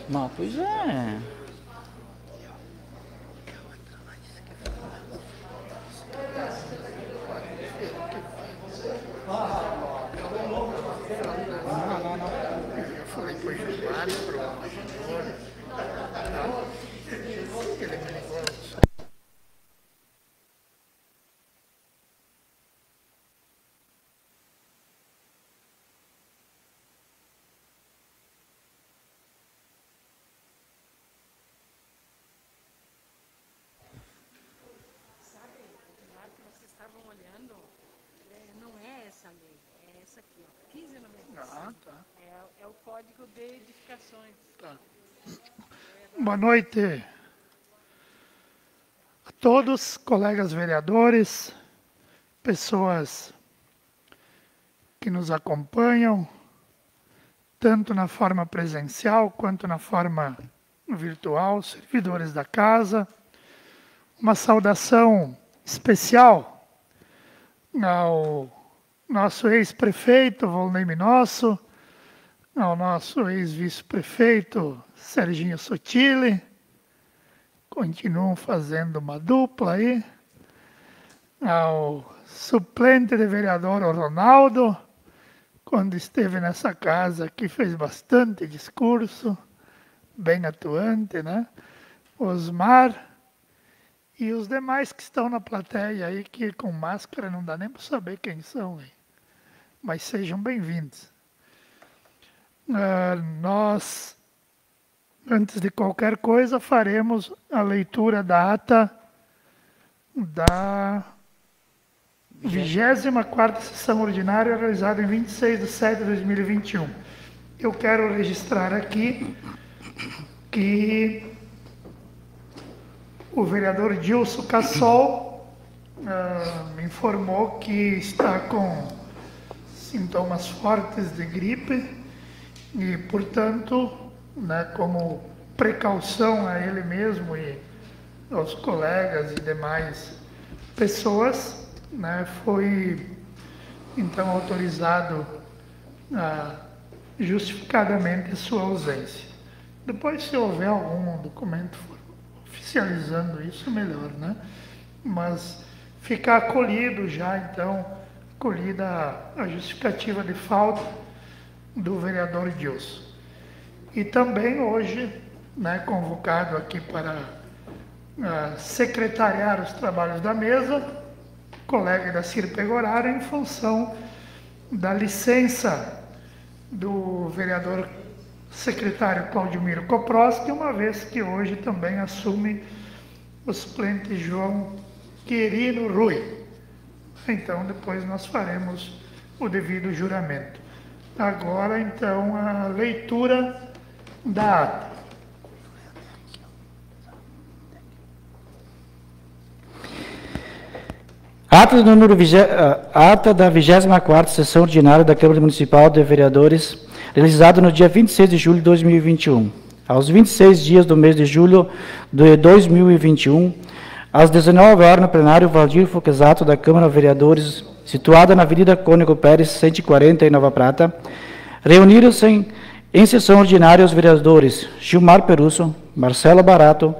Não, pois é. Eu já falei para o Gilmar, para o Major, tá? Ele me ligou. Sabe, o lado que vocês estavam olhando, não é essa lei, é essa aqui, ó, 1595. Ah, tá. É o Código de Edificações. Tá. Boa noite a todos, colegas vereadores, pessoas que nos acompanham, tanto na forma presencial quanto na forma virtual, servidores da casa. Uma saudação especial ao nosso ex-prefeito Volney Minosso, ao nosso ex-vice-prefeito Serginho Sotile, continuam fazendo uma dupla aí, ao suplente de vereador Ronaldo, quando esteve nessa casa aqui fez bastante discurso, bem atuante, né? Osmar e os demais que estão na plateia aí, que com máscara não dá nem para saber quem são, hein? Mas sejam bem-vindos. Nós, antes de qualquer coisa, faremos a leitura da ata da 24ª sessão ordinária realizada em 26 de setembro de 2021. Eu quero registrar aqui que o vereador Dilson Cassol me informou que está com sintomas fortes de gripe e, portanto, né, como precaução a ele mesmo e aos colegas e demais pessoas, né, foi então autorizado justificadamente a sua ausência. Depois, se houver algum documento oficializando isso, melhor, né? Mas ficar acolhido já, então, acolhida a justificativa de falta do vereador Dilson. E também hoje, né, convocado aqui para secretariar os trabalhos da mesa, colega da Cir Pegoraro, em função da licença do vereador secretário Claudio Miro Koproski, uma vez que hoje também assume o suplente João Quirino Rui. Então, depois nós faremos o devido juramento. Agora, então, a leitura da ata. Ata da 24ª sessão ordinária da Câmara Municipal de Vereadores, realizada no dia 26 de julho de 2021. Aos 26 dias do mês de julho de 2021, às 19 horas, no plenário Valdir Foquesato da Câmara de Vereadores, situada na Avenida Cônego Pérez, 140, em Nova Prata, reuniram-se em sessão ordinária os vereadores Gilmar Perusso, Marcelo Barato,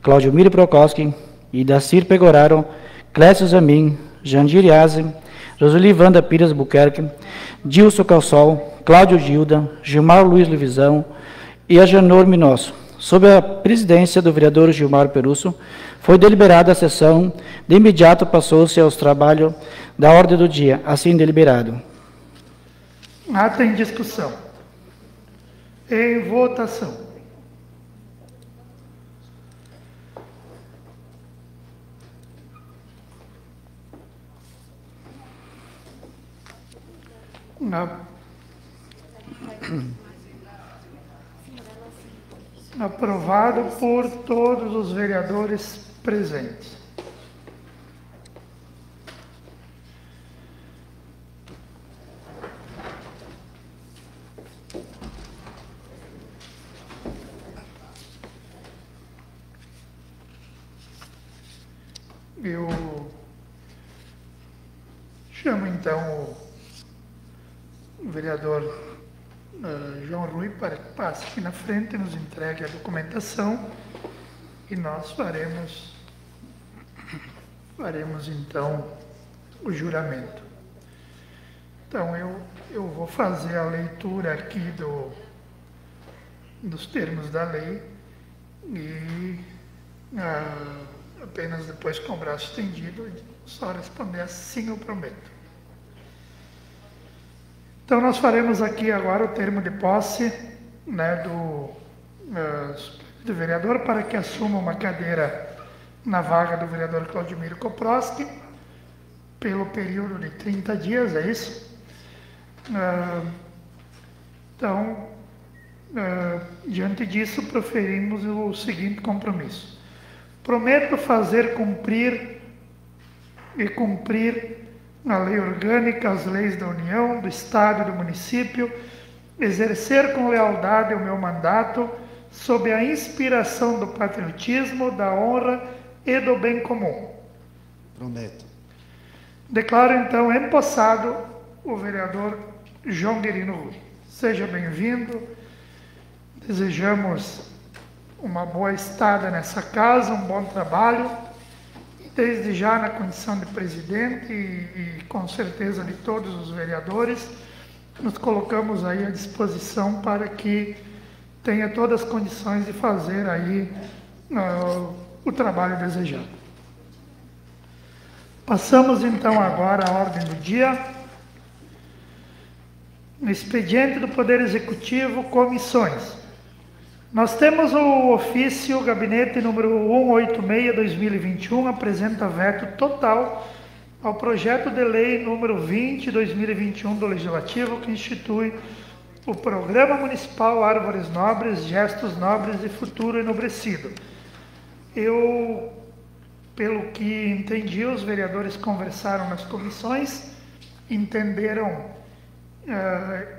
Claudio Miro Prokoski e Dacir Pegoraro, Clécio Zamin, Jandir Yazzi, Roseli Wanda Pires Buquerque, Dilson Calsol, Cláudio Gilda, Gilmar Luiz Levisão e Agenor Minosso. Sob a presidência do vereador Gilmar Perusso, foi deliberada a sessão, de imediato passou-se aos trabalhos da ordem do dia, assim deliberado. Ata em discussão. Em votação. Aprovado por todos os vereadores presentes. Eu chamo então o vereador João Rui para que passe aqui na frente e nos entregue a documentação e nós faremos então o juramento. Então eu vou fazer a leitura aqui dos termos da lei e apenas depois com o braço estendido, só responder assim eu prometo. Então nós faremos aqui agora o termo de posse, né, do vereador para que assuma uma cadeira na vaga do vereador Claudimiro Koproski pelo período de 30 dias, é isso? Então, diante disso, proferimos o seguinte compromisso. Prometo fazer cumprir a lei orgânica, as leis da União, do Estado e do município, exercer com lealdade o meu mandato, sob a inspiração do patriotismo, da honra e do bem comum. Prometo. Declaro então empossado o vereador João Guerino Rui. Seja bem-vindo, desejamos uma boa estada nessa casa, um bom trabalho, e desde já na condição de presidente e com certeza de todos os vereadores, nos colocamos aí à disposição para que tenha todas as condições de fazer aí o trabalho desejado. Passamos então agora à ordem do dia. No expediente do Poder Executivo, comissões. Nós temos o ofício gabinete número 186/2021, apresenta veto total ao projeto de lei número 20/2021 do Legislativo, que institui o Programa Municipal Árvores Nobres, Gestos Nobres e Futuro Enobrecido. Pelo que entendi, os vereadores conversaram nas comissões, entenderam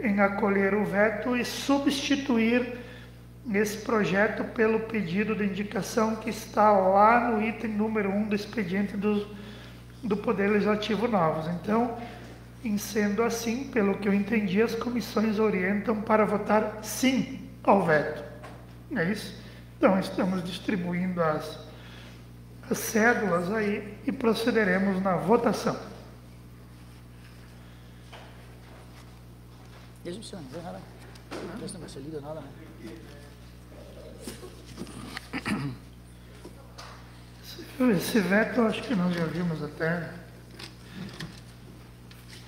em acolher o veto e substituir esse projeto pelo pedido de indicação que está lá no item número 1 do expediente do Poder Legislativo Novos. Então, em sendo assim, pelo que eu entendi, as comissões orientam para votar sim ao veto. É isso? Então, estamos distribuindo as cédulas aí e procederemos na votação. Deixa o senhor, não vai nada. Não vai ser lido nada, né? Esse veto, acho que nós já vimos até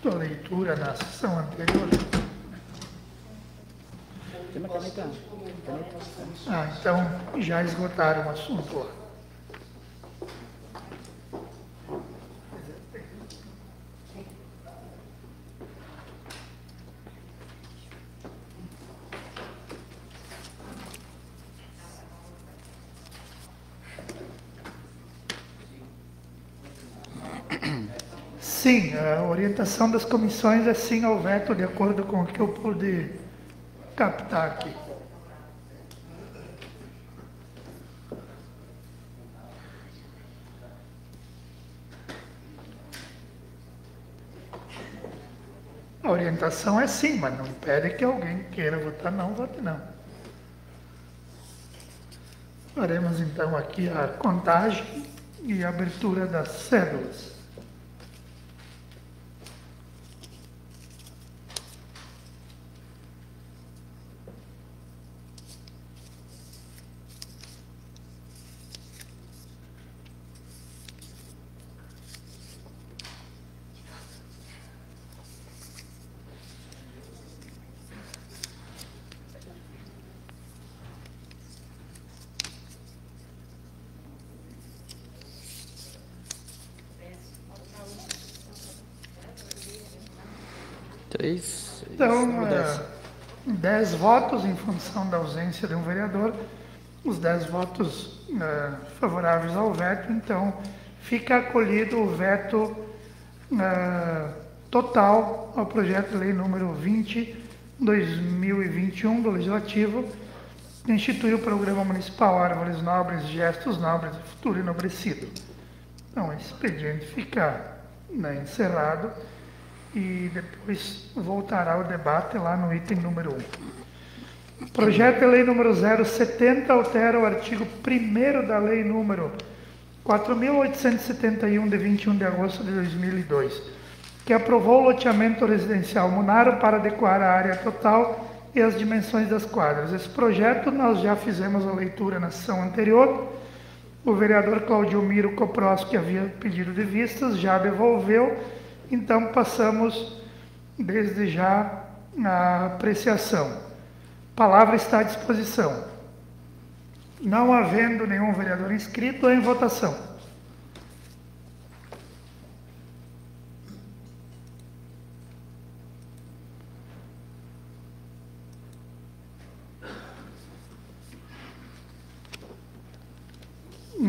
a leitura na sessão anterior. Tem uma caneta. Então já esgotaram o assunto lá. Sim, a orientação das comissões é sim ao veto, de acordo com o que eu pude captar aqui. A orientação é sim, mas não impede que alguém queira votar não, vote não. Faremos então aqui a contagem e a abertura das cédulas. Então, 10 votos em função da ausência de um vereador, os 10 votos favoráveis ao veto, então fica acolhido o veto total ao projeto de lei número 20/2021 do Legislativo, que institui o Programa Municipal Árvores Nobres, Gestos Nobres e Futuro Enobrecido. Então, esse expediente fica encerrado e depois voltará o debate lá no item número 1. Projeto de lei número 070 altera o artigo 1º da lei número 4.871, de 21 de agosto de 2002, que aprovou o loteamento residencial Munaro para adequar a área total e as dimensões das quadras. Esse projeto nós já fizemos a leitura na sessão anterior. O vereador Claudio Miro Copros, que havia pedido de vistas, já devolveu, então passamos desde já a apreciação. A palavra está à disposição. Não havendo nenhum vereador inscrito, é em votação.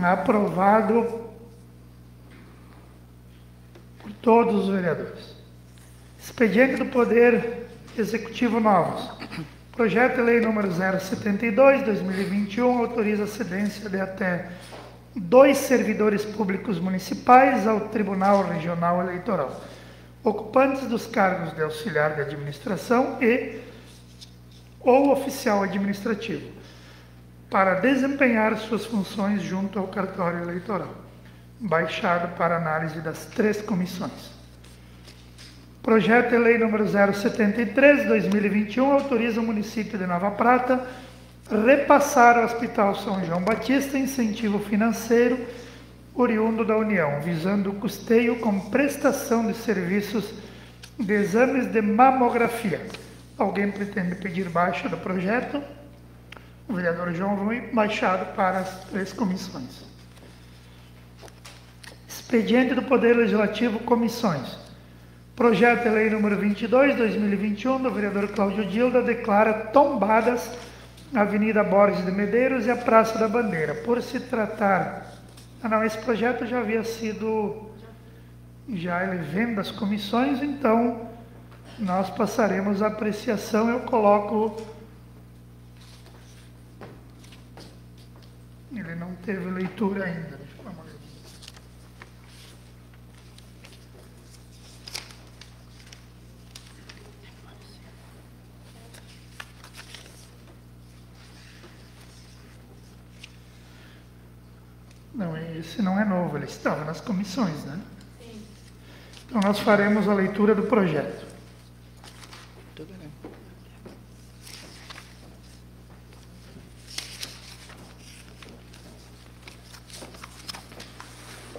Aprovado por todos os vereadores. Expediente do Poder Executivo novos. Projeto de lei número 072, 2021, autoriza a cedência de até 2 servidores públicos municipais ao Tribunal Regional Eleitoral, ocupantes dos cargos de auxiliar de administração ou oficial administrativo, para desempenhar suas funções junto ao cartório eleitoral, baixado para análise das 3 comissões. Projeto de lei número 073, 2021, autoriza o município de Nova Prata repassar ao Hospital São João Batista incentivo financeiro oriundo da União, visando o custeio com prestação de serviços de exames de mamografia. Alguém pretende pedir baixa do projeto? O vereador João Rui, baixado para as 3 comissões. Expediente do Poder Legislativo, comissões. Projeto de lei número 22, 2021, do vereador Cláudio Dilda, declara tombadas a Avenida Borges de Medeiros e a Praça da Bandeira. Por se tratar... esse projeto já havia sido... já ele vem das comissões, então nós passaremos a apreciação. Eu coloco... ele não teve leitura ainda. Não, esse não é novo, ele estava nas comissões, né? Sim. Então nós faremos a leitura do projeto. Tudo bem.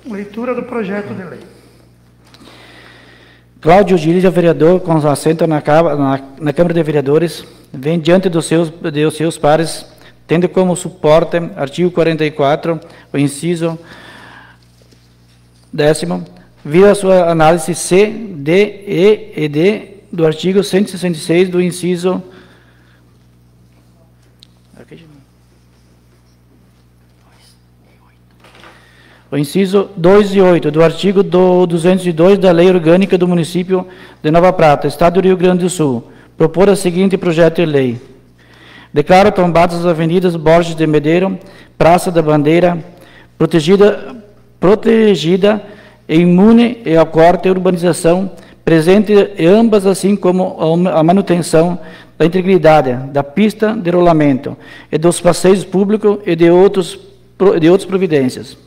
Leitura do projeto de lei. Cláudio Dilda, vereador, com assento na Câmara de Vereadores, vem diante dos seus pares, tendo como suporte, artigo 44, o inciso 10º, via a sua análise C, D, E e D do artigo 166 do inciso... O inciso 2 e 8 do artigo 202 da Lei Orgânica do Município de Nova Prata, Estado do Rio Grande do Sul, propor o seguinte projeto de lei. Declara tombadas as avenidas Borges de Medeiro, Praça da Bandeira, protegida e imune ao corte e urbanização, presente em ambas, assim como a manutenção da integridade da pista de rolamento e dos passeios públicos e de outras providências.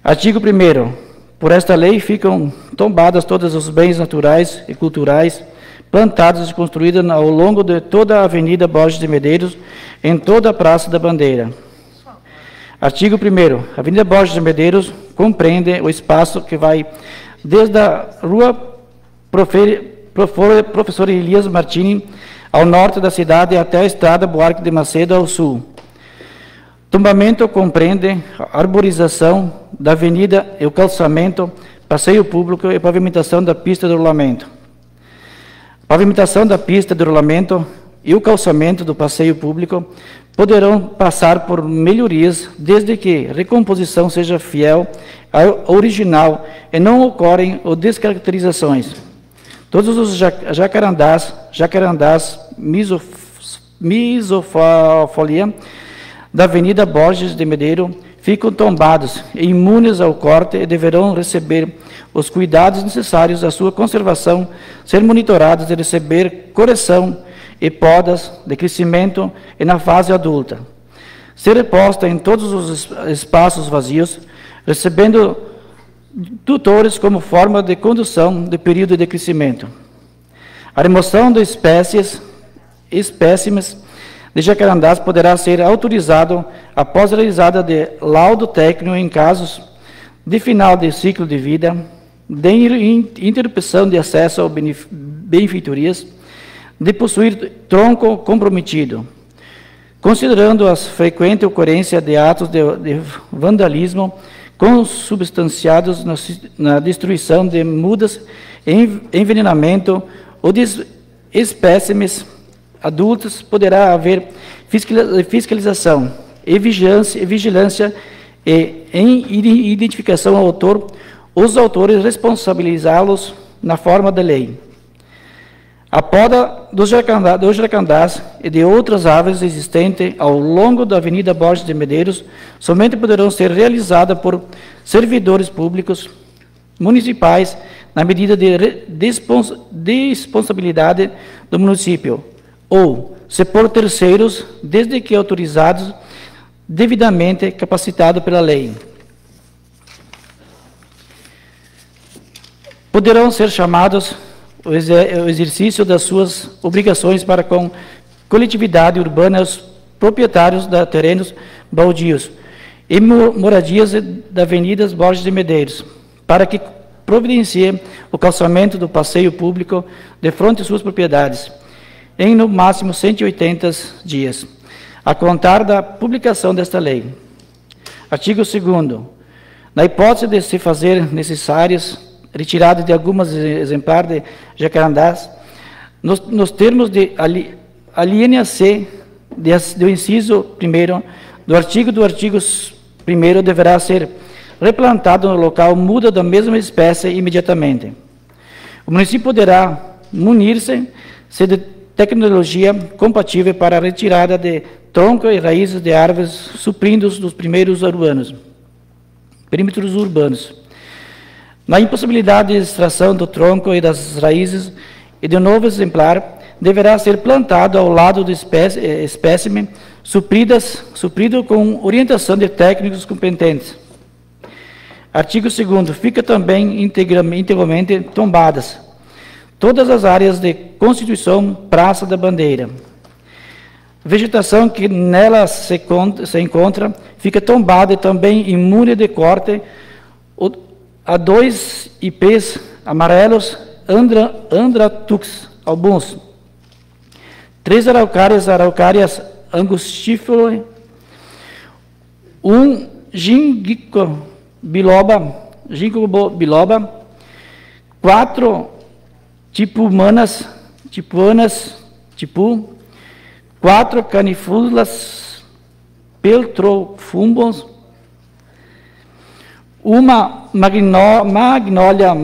Artigo 1º. Por esta lei ficam tombadas todos os bens naturais e culturais plantados e construídos ao longo de toda a Avenida Borges de Medeiros, em toda a Praça da Bandeira. Artigo 1º. A Avenida Borges de Medeiros compreende o espaço que vai desde a Rua Professor Elias Martini, ao norte da cidade, até a Estrada Buarque de Macedo, ao sul. Tombamento compreende a arborização da avenida e o calçamento, passeio público e pavimentação da pista de rolamento. Pavimentação da pista de rolamento e o calçamento do passeio público poderão passar por melhorias, desde que a recomposição seja fiel ao original e não ocorrem descaracterizações. Todos os jacarandás, misofolia da Avenida Borges de Medeiro ficam tombados e imunes ao corte e deverão receber os cuidados necessários à sua conservação, ser monitorados e receber correção e podas de crescimento e na fase adulta. Ser reposta em todos os espaços vazios, recebendo tutores como forma de condução do período de crescimento. A remoção de espécimes de jacarandás poderá ser autorizado após a realizada de laudo técnico em casos de final de ciclo de vida, de interrupção de acesso a benfeitorias, de possuir tronco comprometido, considerando a frequente ocorrência de atos de vandalismo consubstanciados na destruição de mudas, envenenamento ou de espécimes adultos, poderá haver fiscalização e vigilância e, em identificação ao autor, os autores responsabilizá-los na forma da lei. A poda dos jacandás e de outras árvores existentes ao longo da Avenida Borges de Medeiros somente poderão ser realizadas por servidores públicos municipais na medida de responsabilidade do município, ou se por terceiros, desde que autorizados, devidamente capacitados pela lei. Poderão ser chamados o exercício das suas obrigações para com coletividade urbana, os proprietários de terrenos baldios e moradias da Avenida Borges de Medeiros, para que providencie o calçamento do passeio público de frente às suas propriedades, em no máximo 180 dias, a contar da publicação desta lei. Artigo 2º. Na hipótese de se fazer necessárias retirada de algumas exemplares de jacarandás, nos termos de alínea C do inciso 1º do artigo 1º, deverá ser replantado no local muda da mesma espécie imediatamente. O município poderá munir-se de tecnologia compatível para a retirada de tronco e raízes de árvores, suprindo dos perímetros urbanos. Na impossibilidade de extração do tronco e das raízes e de um novo exemplar, deverá ser plantado ao lado do espécime, suprido com orientação de técnicos competentes. Artigo 2º. Fica também integralmente tombadas todas as áreas de constituição Praça da Bandeira. Vegetação que nela se encontra fica tombada e também imune de corte a 2 ipês amarelos Andratux albums, 3 araucárias angustíferas, 1 ginkgo biloba, 4 tipuanas, 4 canifulas peltrofumbos, 1 magnólia,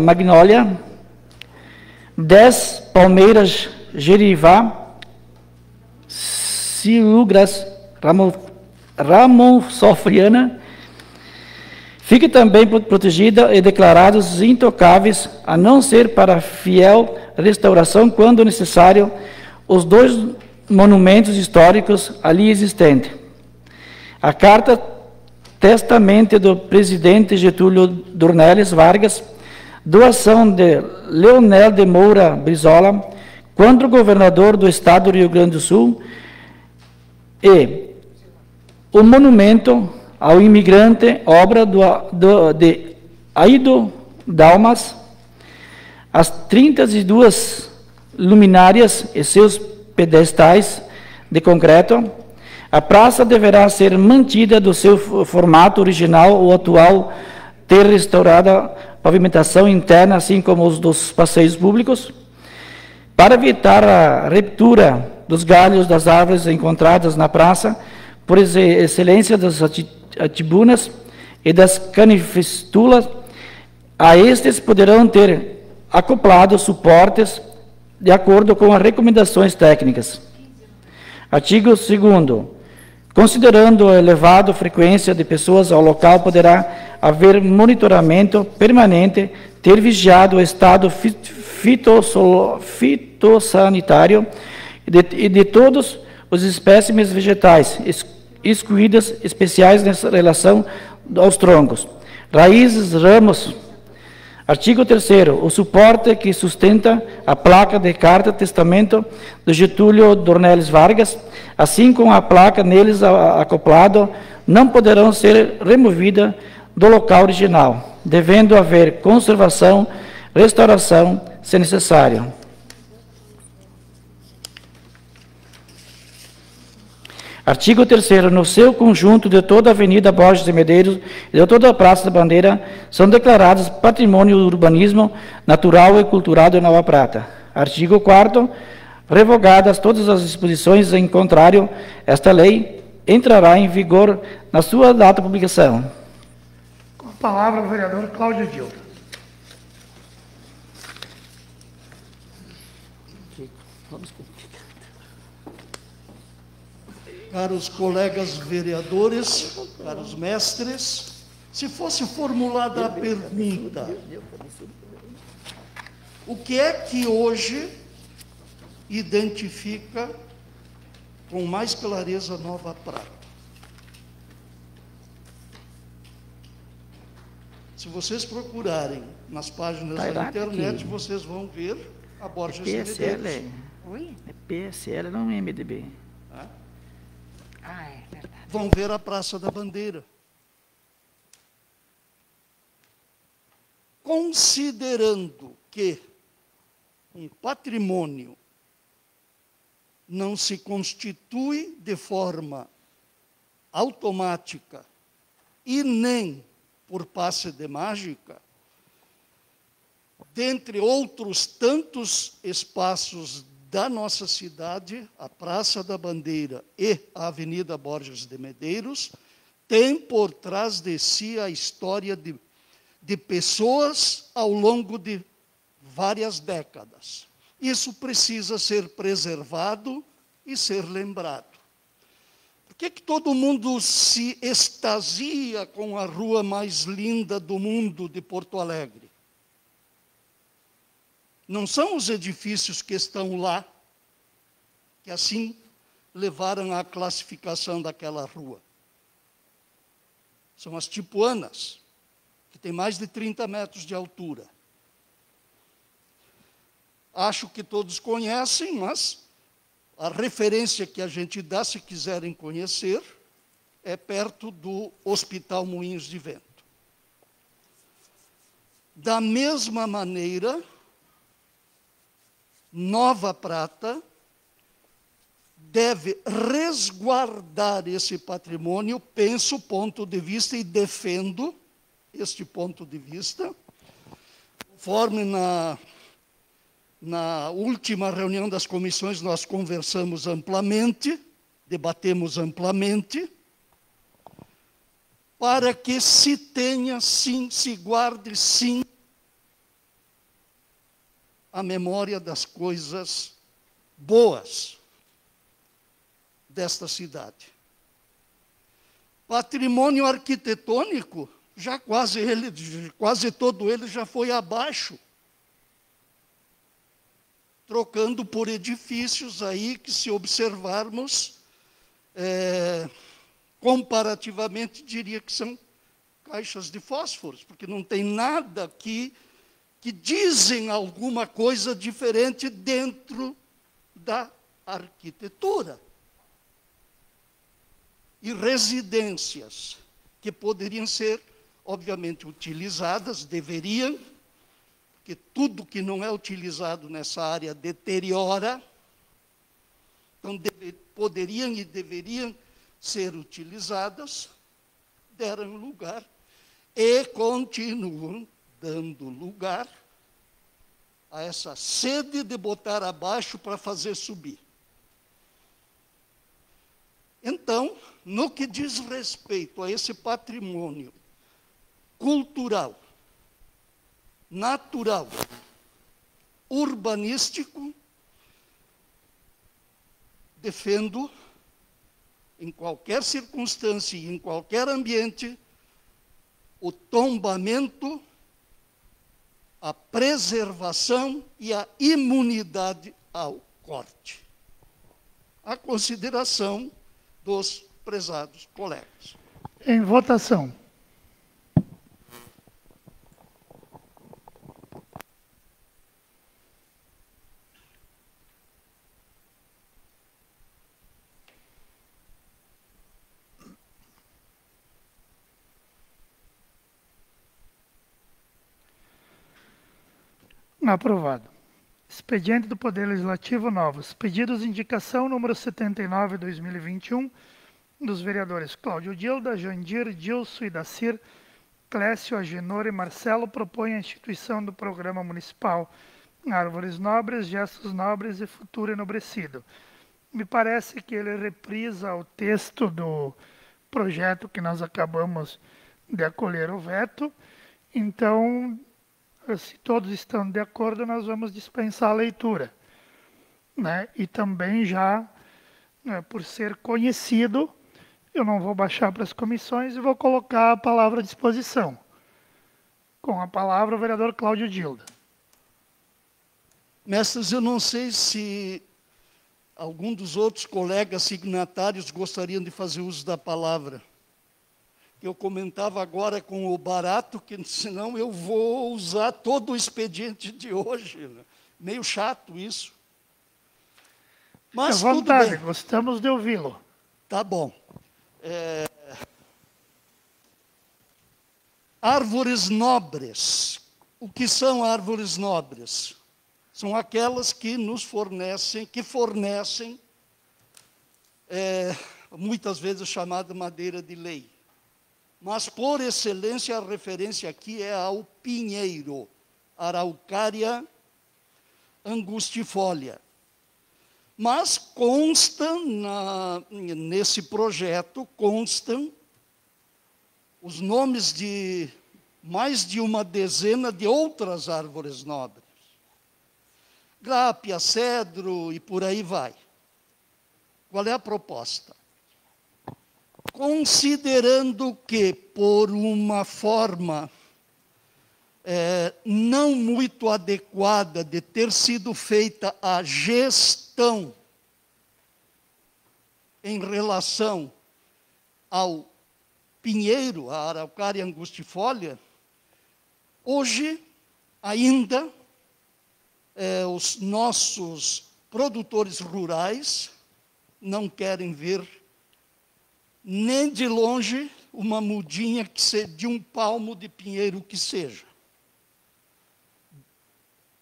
10 palmeiras gerivá, silugras ramonsofriana. Fique também protegida e declarados intocáveis, a não ser para fiel restauração, quando necessário, os 2 monumentos históricos ali existentes. A carta testamento do presidente Getúlio Dornelles Vargas, doação de Leonel de Moura Brizola, quando governador do estado do Rio Grande do Sul, e o monumento ao imigrante, obra de Aido Dalmas, as 32 luminárias e seus pedestais de concreto. A praça deverá ser mantida do seu formato original ou atual, ter restaurada a pavimentação interna, assim como os dos passeios públicos, para evitar a ruptura dos galhos das árvores encontradas na praça, por excelência das atibunas e das canifistulas. A estes poderão ter acoplado suportes de acordo com as recomendações técnicas. Artigo 2º. Considerando a elevada frequência de pessoas ao local, poderá haver monitoramento permanente, ter vigiado o estado fitossanitário e de todos os espécimes vegetais, excluídas especiais nessa relação aos troncos, raízes, ramos. Artigo 3º. O suporte que sustenta a placa de carta testamento do Getúlio Dornelles Vargas, assim como a placa neles acoplado, não poderão ser removidas do local original, devendo haver conservação, restauração, se necessário. Artigo 3º. No seu conjunto, de toda a Avenida Borges de Medeiros e de toda a Praça da Bandeira são declaradas patrimônio do urbanismo natural e cultural de Nova Prata. Artigo 4º. Revogadas todas as disposições em contrário, esta lei entrará em vigor na sua data de publicação. Com a palavra o vereador Cláudio Dilma. Caros colegas vereadores, caros mestres, se fosse formulada a pergunta: o que é que hoje identifica com mais clareza Nova Prata? Se vocês procurarem nas páginas da internet, vocês vão ver a Borges de Medeiros. Oi? É PSL, não é MDB. Ah, é verdade. Vão ver a Praça da Bandeira. Considerando que um patrimônio não se constitui de forma automática e nem por passe de mágica, dentre outros tantos espaços da nossa cidade, a Praça da Bandeira e a Avenida Borges de Medeiros, tem por trás de si a história de pessoas ao longo de várias décadas. Isso precisa ser preservado e ser lembrado. Por que todo mundo se extasia com a rua mais linda do mundo de Porto Alegre? Não são os edifícios que estão lá, que assim levaram à classificação daquela rua. São as tipuanas, que têm mais de 30 metros de altura. Acho que todos conhecem, mas a referência que a gente dá, se quiserem conhecer, é perto do Hospital Moinhos de Vento. Da mesma maneira, Nova Prata deve resguardar esse patrimônio, penso, ponto de vista, e defendo este ponto de vista, conforme na última reunião das comissões nós conversamos amplamente, debatemos amplamente, para que se tenha sim, se guarde sim, a memória das coisas boas desta cidade. Patrimônio arquitetônico, já quase todo ele já foi abaixo, trocando por edifícios aí que, se observarmos, comparativamente, diria que são caixas de fósforos, porque não tem nada aqui que dizem alguma coisa diferente dentro da arquitetura. E residências que poderiam ser, obviamente, utilizadas, deveriam, porque tudo que não é utilizado nessa área deteriora, então poderiam e deveriam ser utilizadas, deram lugar e continuam dando lugar a essa sede de botar abaixo para fazer subir. Então, no que diz respeito a esse patrimônio cultural, natural, urbanístico, defendo em qualquer circunstância e em qualquer ambiente, o tombamento, a preservação e a imunidade ao corte. A consideração dos prezados colegas. Em votação. Aprovado. Expediente do Poder Legislativo novos. Pedidos de indicação número 79/2021 dos vereadores Cláudio Dilda, Jandir, Dilson e Dacir, Clécio, Agenor e Marcelo propõem a instituição do Programa Municipal Árvores Nobres, Gestos Nobres e Futuro Enobrecido. Me parece que ele reprisa o texto do projeto que nós acabamos de acolher o veto. Então, se todos estão de acordo, nós vamos dispensar a leitura, né? E também já, por ser conhecido, eu não vou baixar para as comissões e vou colocar a palavra à disposição. Com a palavra, o vereador Cláudio Dilda. Mestres, eu não sei se algum dos outros colegas signatários gostariam de fazer uso da palavra. Eu comentava agora com o Barato, que senão eu vou usar todo o expediente de hoje. Né? Meio chato isso. Mas à vontade, tudo bem. Gostamos de ouvi-lo. Tá bom. Árvores nobres. O que são árvores nobres? São aquelas que nos fornecem, muitas vezes chamada madeira de lei. Mas, por excelência, a referência aqui é ao pinheiro, Araucária angustifolia. Mas nesse projeto, constam os nomes de mais de uma dezena de outras árvores nobres. Grápia, cedro e por aí vai. Qual é a proposta? Considerando que, por uma forma não muito adequada de ter sido feita a gestão em relação ao pinheiro, a Araucária angustifolia, hoje ainda os nossos produtores rurais não querem ver nem de longe uma mudinha de um palmo de pinheiro que seja.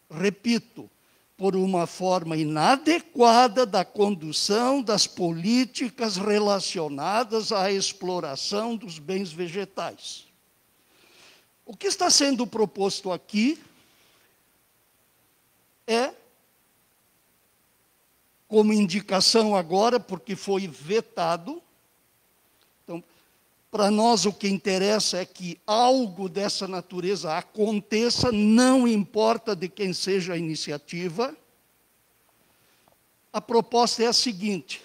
Repito, por uma forma inadequada da condução das políticas relacionadas à exploração dos bens vegetais. O que está sendo proposto aqui é, como indicação agora, porque foi vetado. Então, para nós o que interessa é que algo dessa natureza aconteça, não importa de quem seja a iniciativa. A proposta é a seguinte: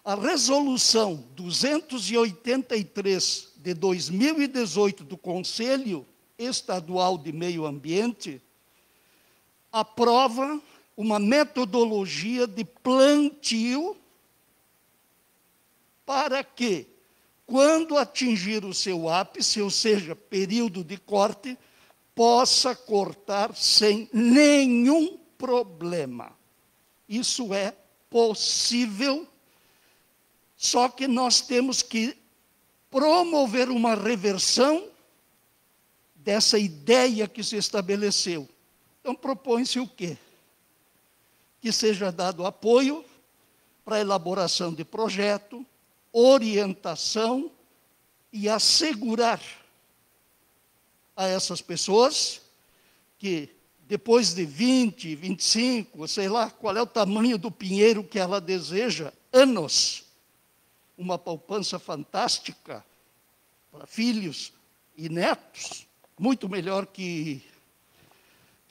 a resolução 283 de 2018 do Conselho Estadual de Meio Ambiente aprova uma metodologia de plantio para que, quando atingir o seu ápice, ou seja, período de corte, possa cortar sem nenhum problema. Isso é possível, só que nós temos que promover uma reversão dessa ideia que se estabeleceu. Então, propõe-se o quê? Que seja dado apoio para a elaboração de projeto, orientação e assegurar a essas pessoas que, depois de 20, 25, sei lá, qual é o tamanho do pinheiro que ela deseja, anos, uma poupança fantástica para filhos e netos, muito melhor que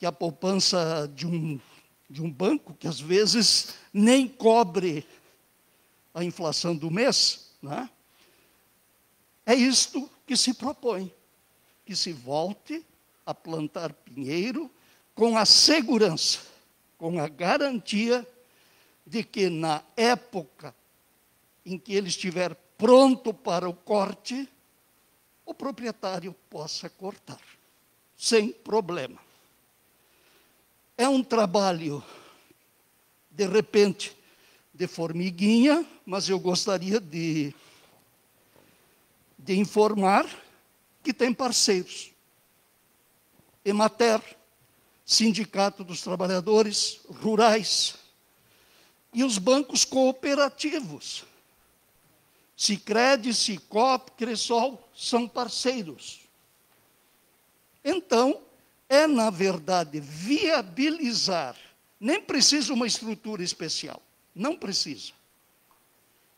a poupança de um banco, que às vezes nem cobre a inflação do mês, né? É isto que se propõe, que se volte a plantar pinheiro com a segurança, com a garantia de que na época em que ele estiver pronto para o corte, o proprietário possa cortar, sem problema. É um trabalho, de repente, de formiguinha, mas eu gostaria de informar que tem parceiros. Emater, Sindicato dos Trabalhadores Rurais, e os bancos cooperativos. Sicredi, Sicop, Cressol, são parceiros. Então, é, na verdade, viabilizar, nem precisa uma estrutura especial, não precisa.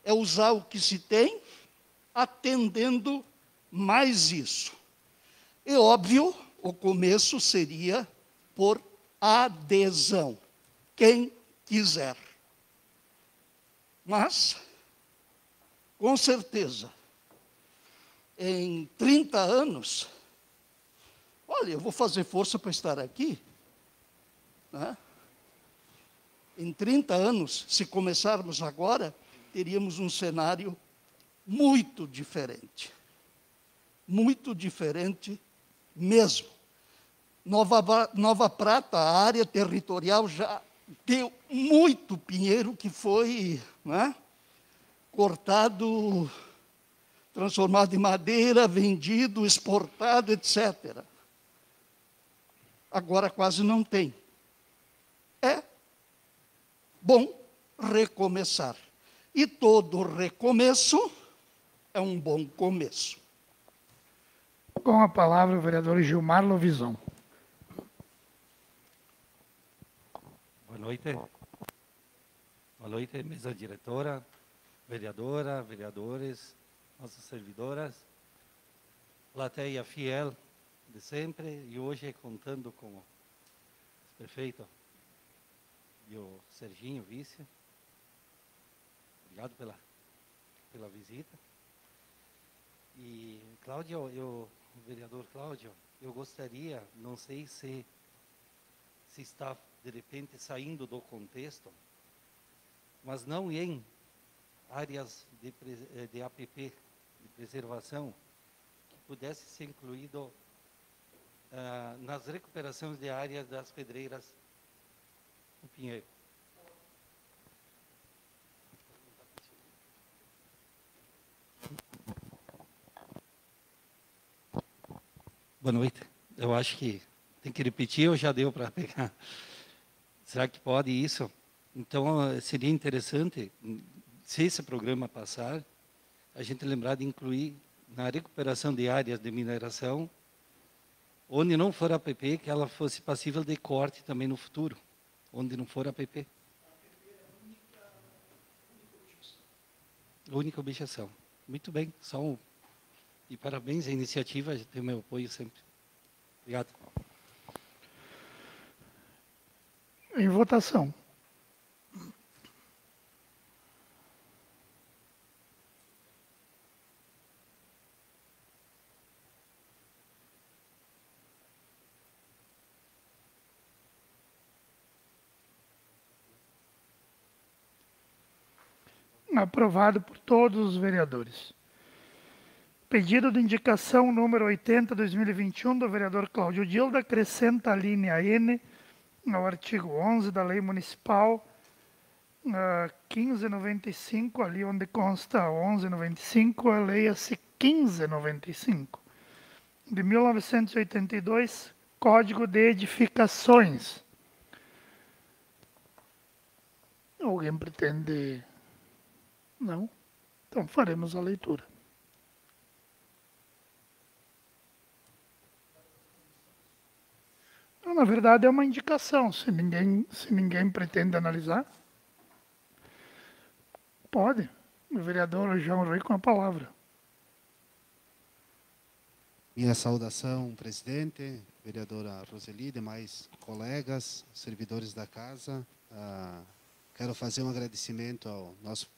É usar o que se tem, atendendo mais isso. É óbvio, o começo seria por adesão, quem quiser. Mas, com certeza, em 30 anos, olha, eu vou fazer força para estar aqui, né? Em 30 anos, se começarmos agora, teríamos um cenário muito diferente mesmo. Nova Prata, a área territorial já deu muito pinheiro que foi, né, cortado, transformado em madeira, vendido, exportado, etc. Agora quase não tem. É bom recomeçar. E todo recomeço é um bom começo. Com a palavra o vereador Gilmar Lovison. Boa noite. Boa noite, mesa diretora, vereadora, vereadores, nossas servidoras, plateia fiel de sempre, e hoje contando com o prefeito e o Serginho, vice. Obrigado pela visita. E, Cláudio, o vereador Cláudio, eu gostaria, não sei se está, de repente, saindo do contexto, mas não em áreas de APP, de preservação, que pudesse ser incluído nas recuperações de áreas das pedreiras do Pinheiro. Boa noite. Eu acho que tem que repetir ou já deu para pegar? Será que pode isso? Então, seria interessante, se esse programa passar, a gente lembrar de incluir na recuperação de áreas de mineração, onde não for APP, que ela fosse passível de corte também no futuro, onde não for APP. Única objeção. Muito bem, e parabéns à iniciativa, tem o meu apoio sempre. Obrigado. Em votação. Aprovado por todos os vereadores. Pedido de indicação número 80/2021 do vereador Cláudio Gilda acrescenta a linha N ao artigo 11 da Lei Municipal 1595, ali onde consta 1195, leia-se 1595, de 1982, Código de Edificações. Alguém pretende? Não? Então faremos a leitura. Na verdade, é uma indicação. Se ninguém pretende analisar, pode. O vereador João Rui com a palavra. Minha saudação, presidente, vereadora Roseli, demais colegas, servidores da casa. Quero fazer um agradecimento ao nosso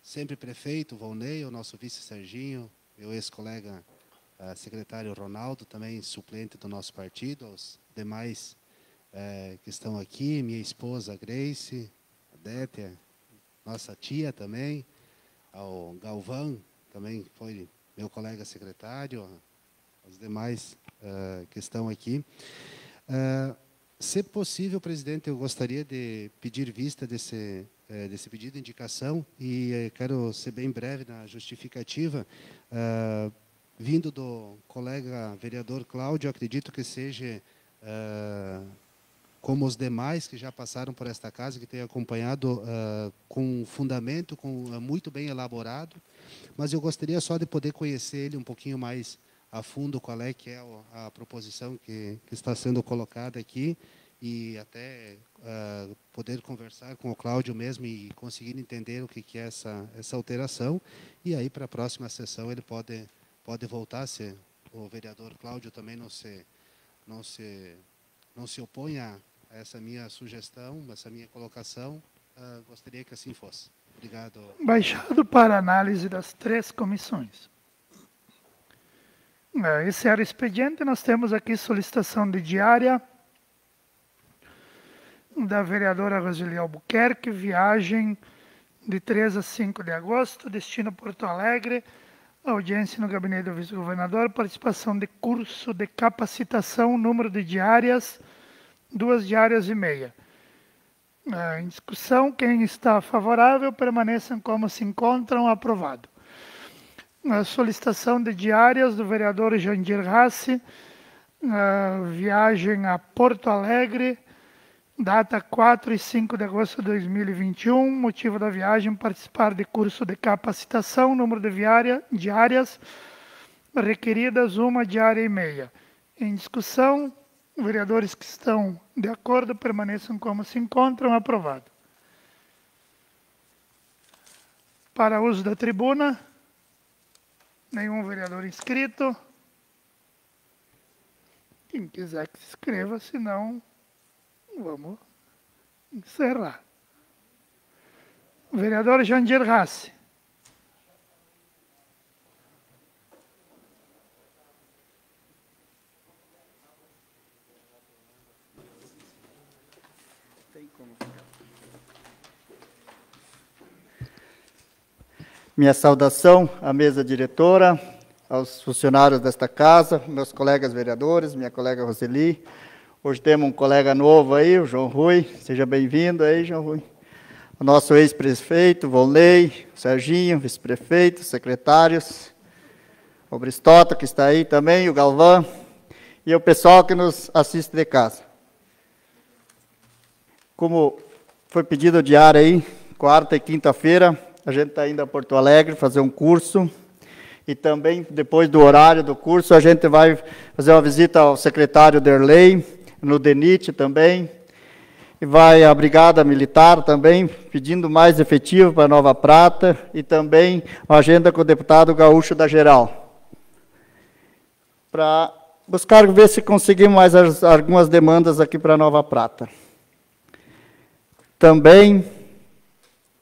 sempre prefeito Volney, o nosso vice Serginho, meu ex-colega secretário Ronaldo, também suplente do nosso partido, aos demais que estão aqui, minha esposa Grace, a Détia, nossa tia também, ao Galvão, também foi meu colega secretário, os demais que estão aqui. Se possível, presidente, eu gostaria de pedir vista desse pedido de indicação e quero ser bem breve na justificativa. Vindo do colega vereador Cláudio, acredito que seja como os demais que já passaram por esta casa, que tem acompanhado com fundamento, muito bem elaborado, mas eu gostaria só de poder conhecer ele um pouquinho mais a fundo, qual é que é a proposição que está sendo colocada aqui, e até poder conversar com o Cláudio mesmo e conseguir entender o que é essa alteração, e aí para a próxima sessão ele pode voltar, se o vereador Cláudio também não se opõe a essa minha sugestão, essa minha colocação, gostaria que assim fosse. Obrigado. Baixado para análise das 3 comissões. Esse era o expediente. Nós temos aqui solicitação de diária da vereadora Roseli Albuquerque, viagem de 3 a 5 de agosto, destino Porto Alegre, audiência no gabinete do vice-governador, participação de curso de capacitação, número de diárias, 2 diárias e meia. Em discussão, quem está favorável, permaneçam como se encontram, aprovado. A solicitação de diárias do vereador Jandir Rassi, viagem a Porto Alegre, data 4 e 5 de agosto de 2021, motivo da viagem, participar de curso de capacitação, número de diárias requeridas, 1 diária e meia. Em discussão, vereadores que estão de acordo, permaneçam como se encontram, aprovado. Para uso da tribuna, nenhum vereador inscrito. Quem quiser que se inscreva, senão vamos encerrar. Vereador Jandir Rassi. Minha saudação à mesa diretora, aos funcionários desta casa, meus colegas vereadores, minha colega Roseli. Hoje temos um colega novo aí, o João Rui. Seja bem-vindo aí, João Rui. O nosso ex-prefeito, Volney, o Serginho, vice-prefeito, secretários, o Bristota, que está aí também, o Galvão, e o pessoal que nos assiste de casa. Como foi pedido diário aí, quarta e quinta-feira, a gente está indo a Porto Alegre fazer um curso, e também, depois do horário do curso, a gente vai fazer uma visita ao secretário Derlei, no DENIT também, e vai à Brigada Militar também, pedindo mais efetivo para Nova Prata, e também uma agenda com o deputado Gaúcho da Geral, para buscar ver se conseguimos mais algumas demandas aqui para Nova Prata. Também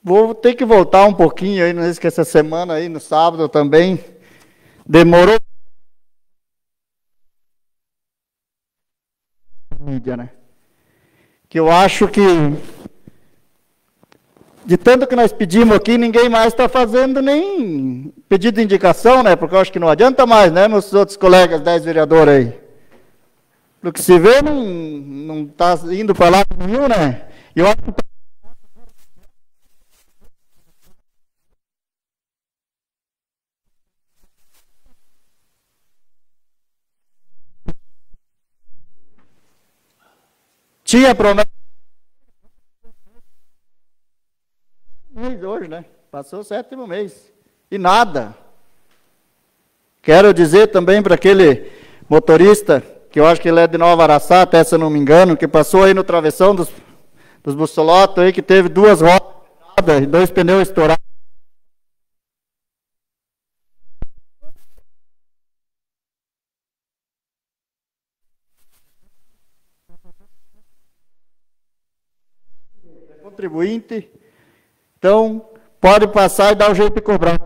vou ter que voltar um pouquinho aí, não sei se essa semana aí, no sábado também, demorou. Mídia, né? Que eu acho que, de tanto que nós pedimos aqui, ninguém mais está fazendo nem pedido de indicação, né? Porque eu acho que não adianta mais, né, meus outros colegas, 10 vereadores aí. Do que se vê, não está indo para lá nenhum, né? Eu acho que tinha promessa hoje, né? Passou o 7º mês. E nada. Quero dizer também para aquele motorista, que eu acho que ele é de Nova Araçá, até se eu não me engano, que passou aí no travessão dos Bussolotos aí, que teve 2 rodas e 2 pneus estourados. Contribuinte. Então, pode passar e dar um jeito de cobrar.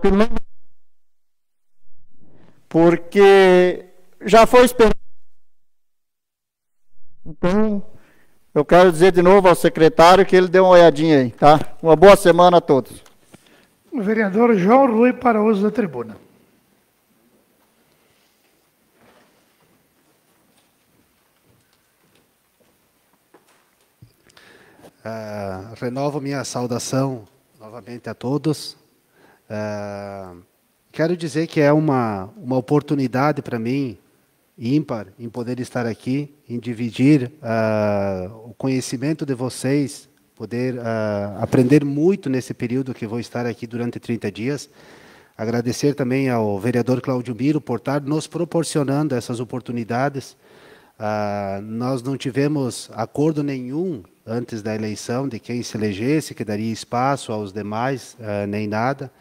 Porque já foi esperado. Então, eu quero dizer de novo ao secretário que ele dê uma olhadinha aí, tá? Uma boa semana a todos. O vereador João Rui para uso da tribuna. Renovo minha saudação novamente a todos. Quero dizer que é uma oportunidade para mim, ímpar, em poder estar aqui, em dividir o conhecimento de vocês, poder aprender muito nesse período que vou estar aqui durante 30 dias. Agradecer também ao vereador Cláudio Miro por estar nos proporcionando essas oportunidades. Nós não tivemos acordo nenhum antes da eleição de quem se elegesse, que daria espaço aos demais, nem nada.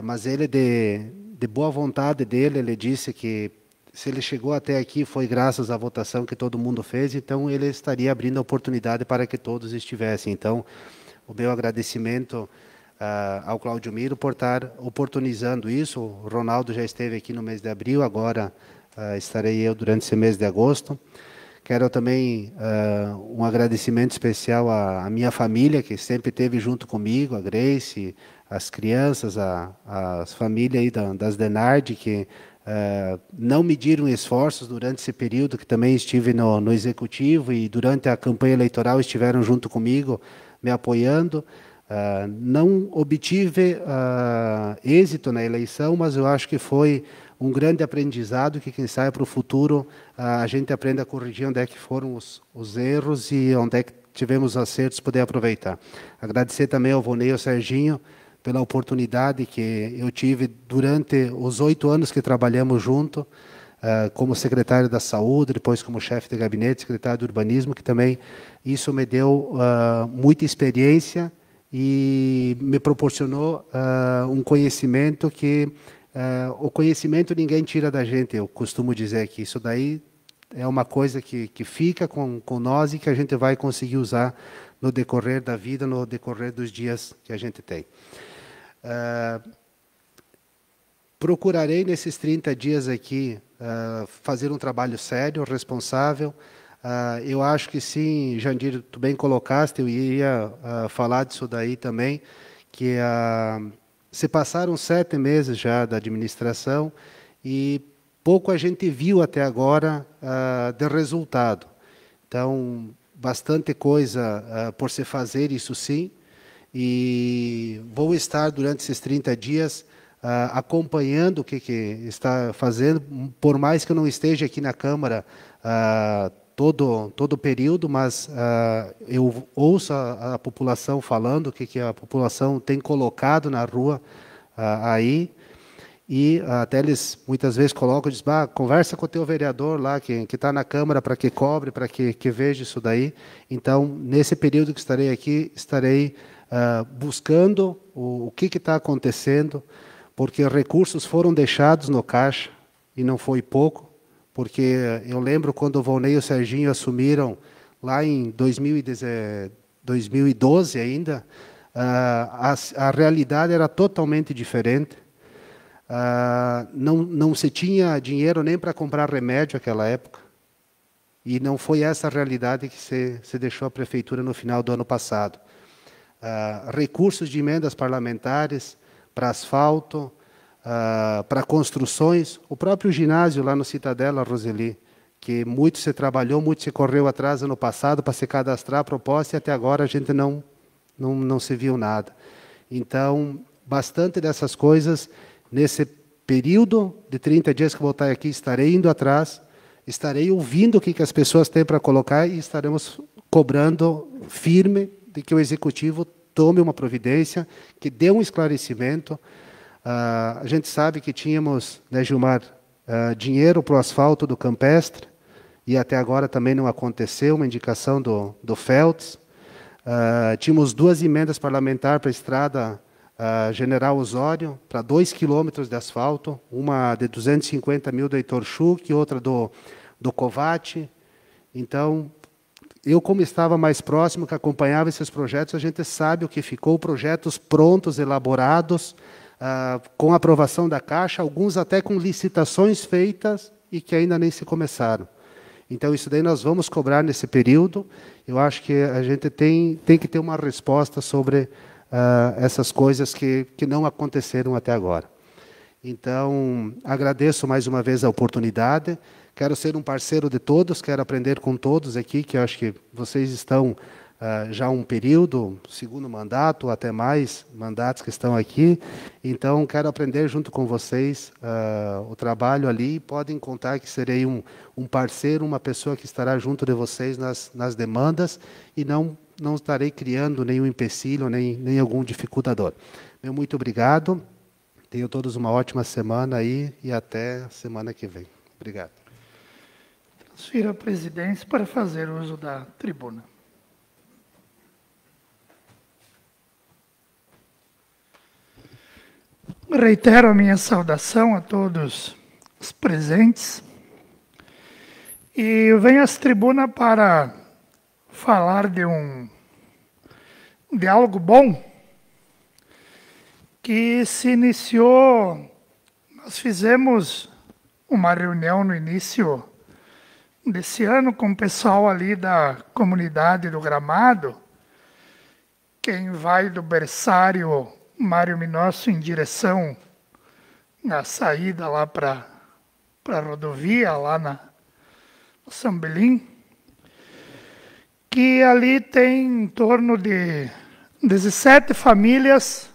Mas ele, de boa vontade dele, ele disse que se ele chegou até aqui foi graças à votação que todo mundo fez, então ele estaria abrindo a oportunidade para que todos estivessem. Então, o meu agradecimento ao Cláudio Miro por estar oportunizando isso. O Ronaldo já esteve aqui no mês de abril, agora estarei eu durante esse mês de agosto. Quero também um agradecimento especial à minha família, que sempre esteve junto comigo, a Grace, as crianças, as famílias aí das Denardi, que não mediram esforços durante esse período, que também estive no Executivo e durante a campanha eleitoral estiveram junto comigo, me apoiando. Não obtive êxito na eleição, mas eu acho que foi um grande aprendizado que, quem sabe, para o futuro a gente aprenda a corrigir onde é que foram os erros e onde é que tivemos acertos, poder aproveitar. Agradecer também ao Vonei e ao Serginho pela oportunidade que eu tive durante os 8 anos que trabalhamos junto, como secretário da Saúde, depois como chefe de gabinete, secretário do Urbanismo, que também isso me deu muita experiência e me proporcionou um conhecimento que o conhecimento ninguém tira da gente. Eu costumo dizer que isso daí é uma coisa que fica com nós e que a gente vai conseguir usar no decorrer da vida, no decorrer dos dias que a gente tem. Procurarei nesses 30 dias aqui fazer um trabalho sério, responsável. Eu acho que sim, Jandir, tu bem colocaste, eu ia falar disso daí também, que se passaram 7 meses já da administração e pouco a gente viu até agora de resultado. Então, bastante coisa por se fazer, isso sim, e vou estar durante esses 30 dias acompanhando o que está fazendo, por mais que eu não esteja aqui na Câmara todo o período, mas eu ouço a população falando o que a população tem colocado na rua aí, e até eles muitas vezes colocam, dizem, conversa com o teu vereador lá, que está na Câmara, para que cobre, para que veja isso daí. Então, nesse período que estarei aqui, estarei buscando o que está acontecendo, porque recursos foram deixados no caixa, e não foi pouco, porque eu lembro quando o Volney e o Serginho assumiram, lá em 2012 ainda, a realidade era totalmente diferente. Não se tinha dinheiro nem para comprar remédio naquela época. E não foi essa a realidade que se deixou a Prefeitura no final do ano passado. Recursos de emendas parlamentares para asfalto, para construções, o próprio ginásio lá no Citadela, Roseli, que muito se trabalhou, muito se correu atrás ano passado para se cadastrar a proposta e até agora a gente não se viu nada. Então, bastante dessas coisas, nesse período de 30 dias que vou estar aqui, estarei indo atrás, estarei ouvindo o que as pessoas têm para colocar e estaremos cobrando firme de que o Executivo tome uma providência, que dê um esclarecimento. A gente sabe que tínhamos, né, Gilmar, dinheiro para o asfalto do Campestre, e até agora também não aconteceu, uma indicação do Feltz. Tínhamos 2 emendas parlamentares para a estrada General Osório, para 2 quilômetros de asfalto, uma de 250 mil do Heitor Schuch e outra do Covate. Então, eu, como estava mais próximo, que acompanhava esses projetos, a gente sabe o que ficou, projetos prontos, elaborados, com aprovação da Caixa, alguns até com licitações feitas e que ainda nem se começaram. Então, isso daí nós vamos cobrar nesse período. Eu acho que a gente tem que ter uma resposta sobre essas coisas que não aconteceram até agora. Então, agradeço mais uma vez a oportunidade. Quero ser um parceiro de todos, quero aprender com todos aqui, que eu acho que vocês estão já um período, segundo mandato, até mais mandatos que estão aqui. Então, quero aprender junto com vocês o trabalho ali. Podem contar que serei um parceiro, uma pessoa que estará junto de vocês nas demandas e não estarei criando nenhum empecilho, nem algum dificultador. Meu muito obrigado. Tenham todos uma ótima semana aí e até a semana que vem. Obrigado. Transfiro a presidência para fazer uso da tribuna. Reitero a minha saudação a todos os presentes e eu venho à tribuna para falar de algo bom que se iniciou. Nós fizemos uma reunião no início desse ano com o pessoal ali da comunidade do Gramado, quem vai do berçário Mário Minosso em direção à saída lá para a rodovia, lá na São Belim, que ali tem em torno de 17 famílias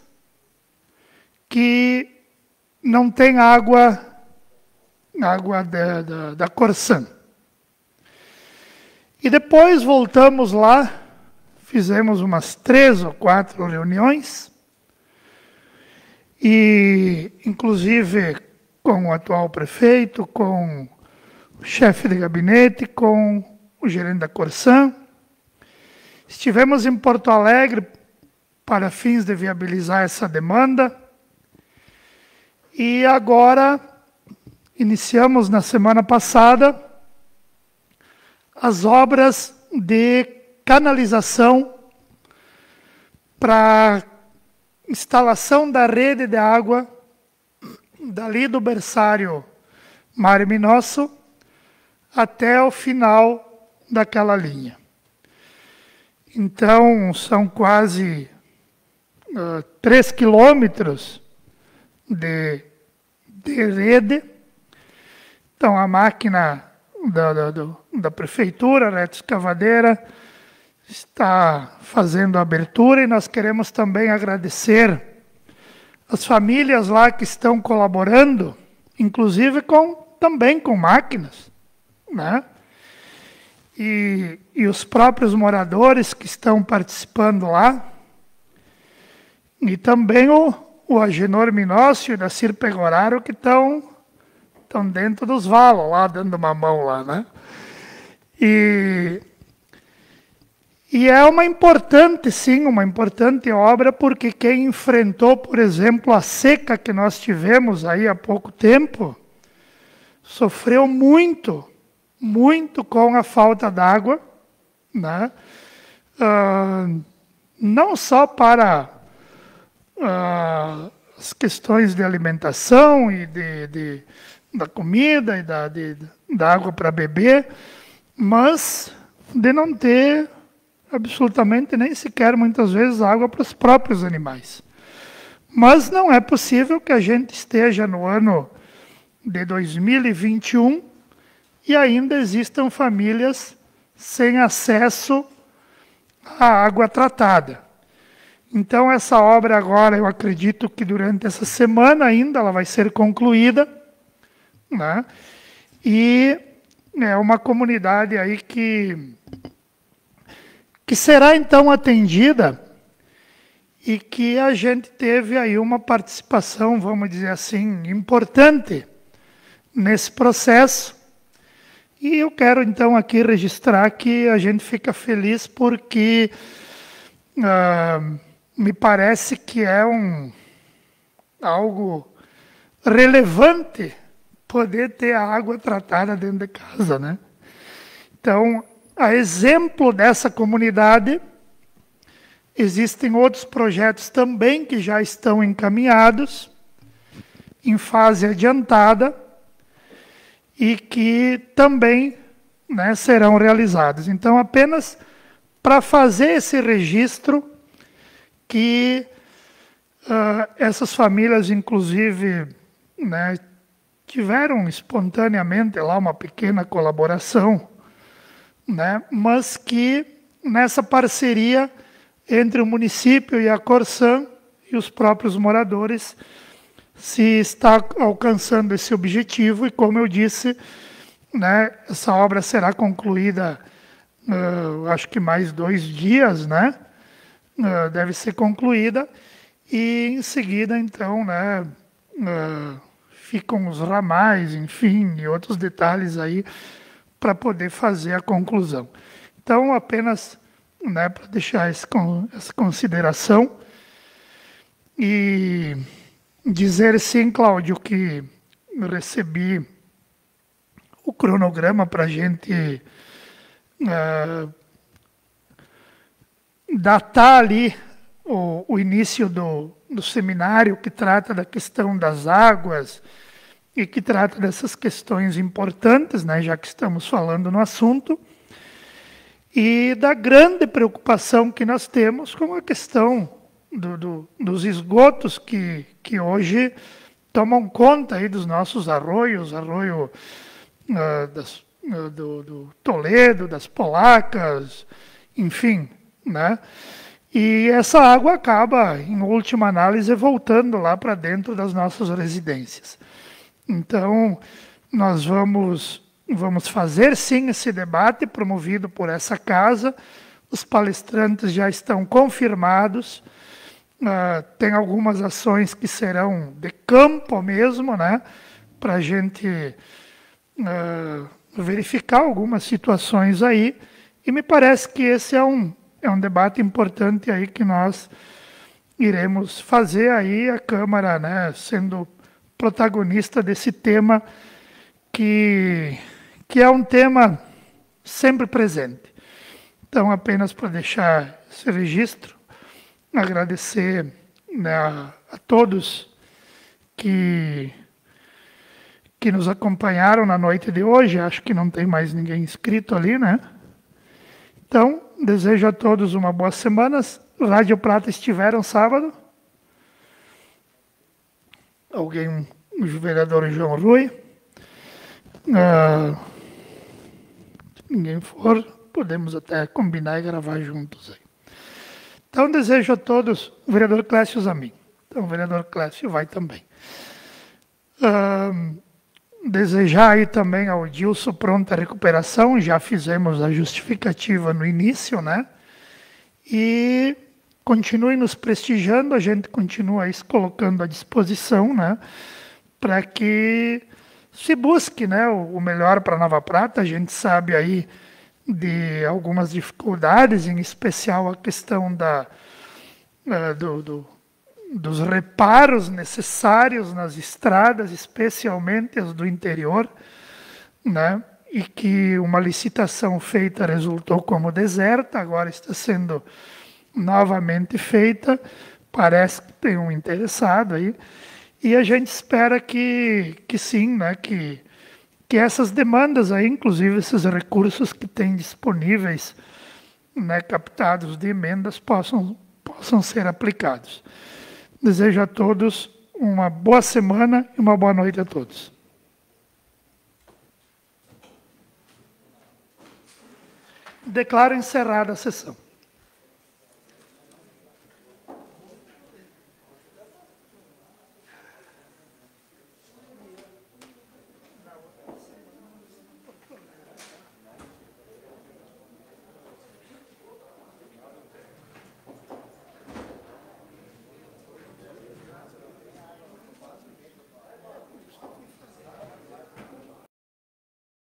que não tem água da Corsã. E depois voltamos lá, fizemos umas 3 ou 4 reuniões, e inclusive com o atual prefeito, com o chefe de gabinete, com o gerente da Corsã. Estivemos em Porto Alegre para fins de viabilizar essa demanda, e agora iniciamos na semana passada as obras de canalização para instalação da rede de água dali do berçário Mário Minosso até o final daquela linha. Então, são quase 3 quilômetros de rede. Então, a máquina da prefeitura, a retroescavadeira, está fazendo a abertura, e nós queremos também agradecer as famílias lá que estão colaborando, inclusive também com máquinas, né? E os próprios moradores que estão participando lá, e também o Agenor Minócio e da Cir Pegoraro, que estão dentro dos valos lá, dando uma mão lá, né? E é uma importante, sim, uma importante obra, porque quem enfrentou, por exemplo, a seca que nós tivemos aí há pouco tempo, sofreu muito com a falta d'água, né? Não só para as questões de alimentação e da comida e da água para beber, mas de não ter absolutamente nem sequer, muitas vezes, água para os próprios animais. Mas não é possível que a gente esteja no ano de 2021 e ainda existam famílias sem acesso à água tratada. Então, essa obra agora, eu acredito que durante essa semana ainda ela vai ser concluída, né? E é uma comunidade aí que será então atendida, e que a gente teve aí uma participação, vamos dizer assim, importante nesse processo. E eu quero então aqui registrar que a gente fica feliz porque me parece que é algo relevante poder ter a água tratada dentro de casa, né? Então, a exemplo dessa comunidade, existem outros projetos também que já estão encaminhados, em fase adiantada, e que também, né, serão realizados. Então, apenas para fazer esse registro, que essas famílias, inclusive, né, tiveram espontaneamente lá uma pequena colaboração, né, mas que nessa parceria entre o município e a Corsan e os próprios moradores se está alcançando esse objetivo, e como eu disse, né, essa obra será concluída, acho que mais 2 dias, né, deve ser concluída, e em seguida, então, né, ficam os ramais, enfim, e outros detalhes aí para poder fazer a conclusão. Então, apenas, né, para deixar essa consideração, e dizer sim, Cláudio, que eu recebi o cronograma para a gente datar ali o início do seminário, que trata da questão das águas e que trata dessas questões importantes, né, já que estamos falando no assunto, e da grande preocupação que nós temos com a questão dos esgotos que hoje tomam conta aí dos nossos arroios, arroio do Toledo, das Polacas, enfim, né? E essa água acaba, em última análise, voltando lá para dentro das nossas residências. Então, nós vamos fazer sim esse debate promovido por essa casa. Os palestrantes já estão confirmados. Tem algumas ações que serão de campo mesmo, né, para a gente verificar algumas situações aí. E me parece que esse é um debate importante aí que nós iremos fazer aí, a Câmara, né, sendo protagonista desse tema que é um tema sempre presente. Então, apenas para deixar esse registro, agradecer, né, a todos que nos acompanharam na noite de hoje. Acho que não tem mais ninguém inscrito ali, né? Então, desejo a todos uma boa semana. Rádio Prata estiveram sábado? Alguém, o vereador João Rui? Se ninguém for, podemos até combinar e gravar juntos aí. Então, desejo a todos, o vereador Clécio Zamin. Então, o vereador Clécio vai também. Desejar aí também ao Dilson pronta recuperação, já fizemos a justificativa no início, né? E continue nos prestigiando, a gente continua aí se colocando à disposição, né? Para que se busque, né, o melhor para Nova Prata. A gente sabe aí de algumas dificuldades, em especial a questão dos reparos necessários nas estradas, especialmente as do interior, né? E que uma licitação feita resultou como deserta, agora está sendo novamente feita, parece que tem um interessado aí, e a gente espera que sim, né? Que essas demandas aí, inclusive esses recursos que tem disponíveis, né, captados de emendas, possam ser aplicados. Desejo a todos uma boa semana e uma boa noite a todos. Declaro encerrada a sessão.